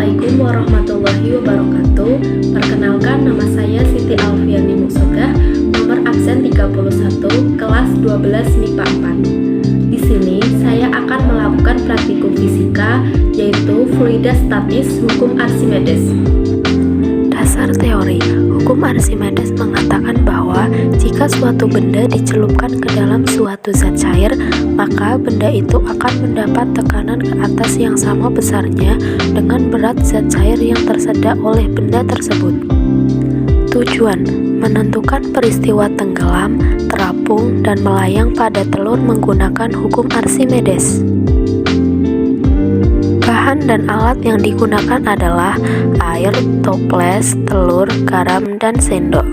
Assalamualaikum warahmatullahi wabarakatuh. Perkenalkan, nama saya Siti Alfiani Musodah, nomor absen 31, kelas 12 MIPA 4. Di sini saya akan melakukan praktikum fisika, yaitu fluida statis hukum Archimedes. Dasar teori. Hukum Archimedes mengatakan bahwa jika suatu benda dicelupkan ke dalam suatu zat cair, maka benda itu akan mendapat tekanan ke atas yang sama besarnya dengan berat zat cair yang tersedak oleh benda tersebut. Tujuan: menentukan peristiwa tenggelam, terapung, dan melayang pada telur menggunakan hukum Archimedes. Bahan dan alat yang digunakan adalah air, toples, telur, garam, dan sendok.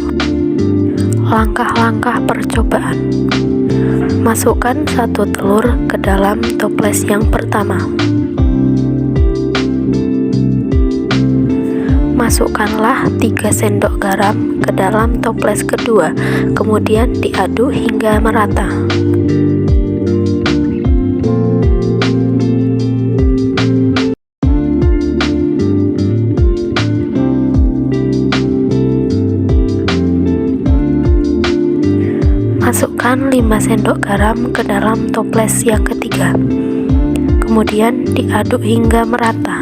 Langkah-langkah percobaan. Masukkan satu telur ke dalam toples yang pertama. Masukkanlah 3 sendok garam ke dalam toples kedua, kemudian diaduk hingga merata. Masukkan 5 sendok garam ke dalam toples yang ketiga, kemudian diaduk hingga merata.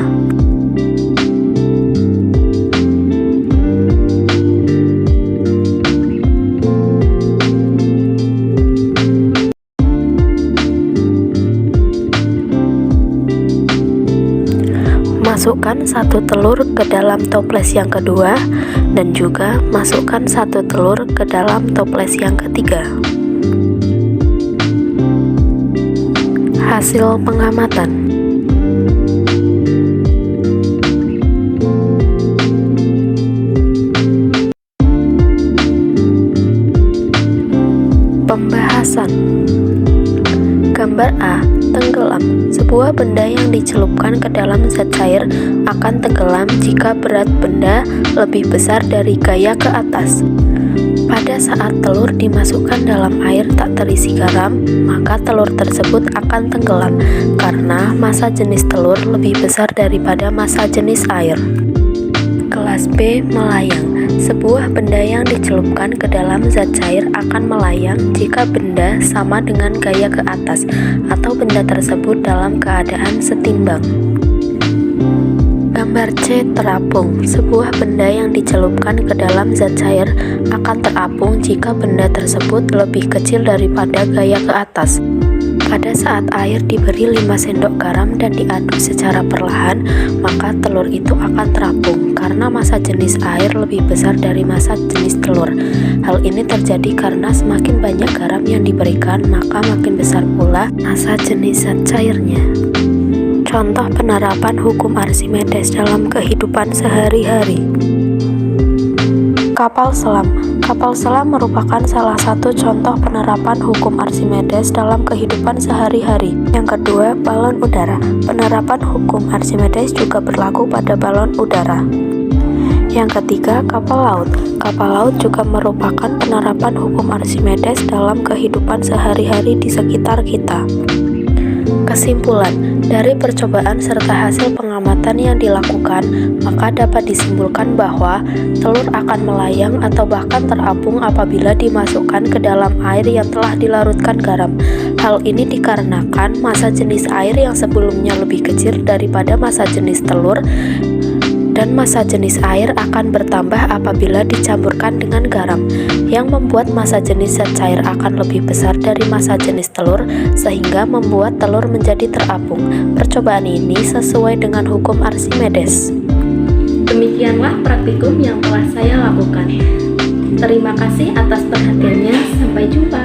Masukkan 1 telur ke dalam toples yang kedua, dan juga masukkan 1 telur ke dalam toples yang ketiga. Hasil pengamatan. Pembahasan. Gambar A. Tenggelam. Sebuah benda yang dicelupkan ke dalam zat cair akan tenggelam jika berat benda lebih besar dari gaya ke atas. Pada saat telur dimasukkan dalam air tak terisi garam, maka telur tersebut akan tenggelam karena massa jenis telur lebih besar daripada massa jenis air. Kelas B. Melayang. Sebuah benda yang dicelupkan ke dalam zat cair akan melayang jika benda sama dengan gaya ke atas atau benda tersebut dalam keadaan setimbang. Gambar C. Terapung. Sebuah benda yang dicelupkan ke dalam zat cair akan terapung jika benda tersebut lebih kecil daripada gaya ke atas. Pada saat air diberi 5 sendok garam dan diaduk secara perlahan, maka telur itu akan terapung karena massa jenis air lebih besar dari massa jenis telur. Hal ini terjadi karena semakin banyak garam yang diberikan, maka makin besar pula massa jenis zat cairnya. Contoh penerapan hukum Archimedes dalam kehidupan sehari-hari. Kapal selam. Kapal selam merupakan salah satu contoh penerapan hukum Archimedes dalam kehidupan sehari-hari. Yang kedua, balon udara. Penerapan hukum Archimedes juga berlaku pada balon udara. Yang ketiga, kapal laut. Kapal laut juga merupakan penerapan hukum Archimedes dalam kehidupan sehari-hari di sekitar kita. Kesimpulan, dari percobaan serta hasil pengamatan yang dilakukan, maka dapat disimpulkan bahwa telur akan melayang atau bahkan terapung apabila dimasukkan ke dalam air yang telah dilarutkan garam. Hal ini dikarenakan massa jenis air yang sebelumnya lebih kecil daripada massa jenis telur, dan massa jenis air akan bertambah apabila dicampurkan dengan garam, yang membuat massa jenis zat cair akan lebih besar dari massa jenis telur, sehingga membuat telur menjadi terapung. Percobaan ini sesuai dengan hukum Archimedes. Demikianlah praktikum yang telah saya lakukan. Terima kasih atas perhatiannya. Sampai jumpa.